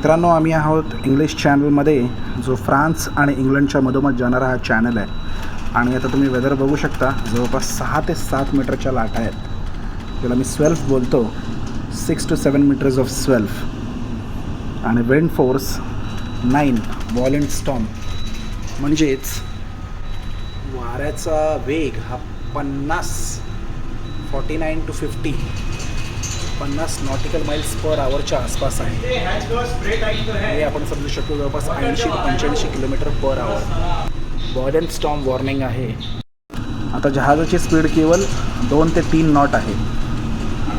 मित्रांनो, आम्ही आहोत इंग्लिश चॅनलमध्ये, जो फ्रान्स आणि इंग्लंडच्या मधोमध जाणारा हा चॅनल आहे. आणि आता तुम्ही वेदर बघू शकता, जवळपास 6 ते 7 मीटरच्या लाटा आहेत, ज्याला मी स्वेल्फ बोलतो. 6 to 7 मीटर्स ऑफ स्वेल्फ. आणि विंड फोर्स 9, वॉलेंट स्टॉर्म. म्हणजेच वाऱ्याचा वेग हा 49 to 50 नॉटिकल माइल्स पर आवरच्या आसपास आहे. हे आपण समजू शकतो जवळपास 80 ते 85 kilometre per hour. वॉलेंट storm warning आहे. आता जहाजाची स्पीड केवळ 2 ते 3 नॉट आहे.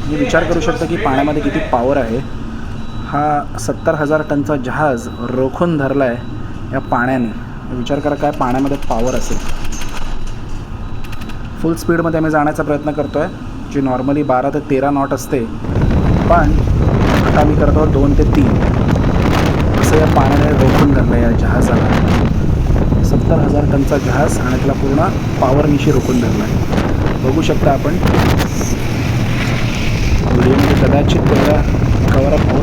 मी विचार करू शकतो की पाण्यामध्ये किती पॉवर आहे. हा 70,000 टनचा जहाज रोखून धरला आहे या पाण्याने. विचार करा काय पाण्यामध्ये पॉवर असेल. फुल स्पीडमध्ये आम्ही जाण्याचा प्रयत्न करतो आहे, जी नॉर्मली 12 ते 13 नॉट असते, पण आता मी करतो 2 ते 3 असं या पाण्याने रोखून धरलं आहे या जहाजाला. 70,000 टनचा जहाज आणि त्याला पूर्ण पॉवरनिशी रोखून धरला आहे. बघू शकता आपण व्हिडिओमध्ये, कदाचित त्याला कव्हरअप होत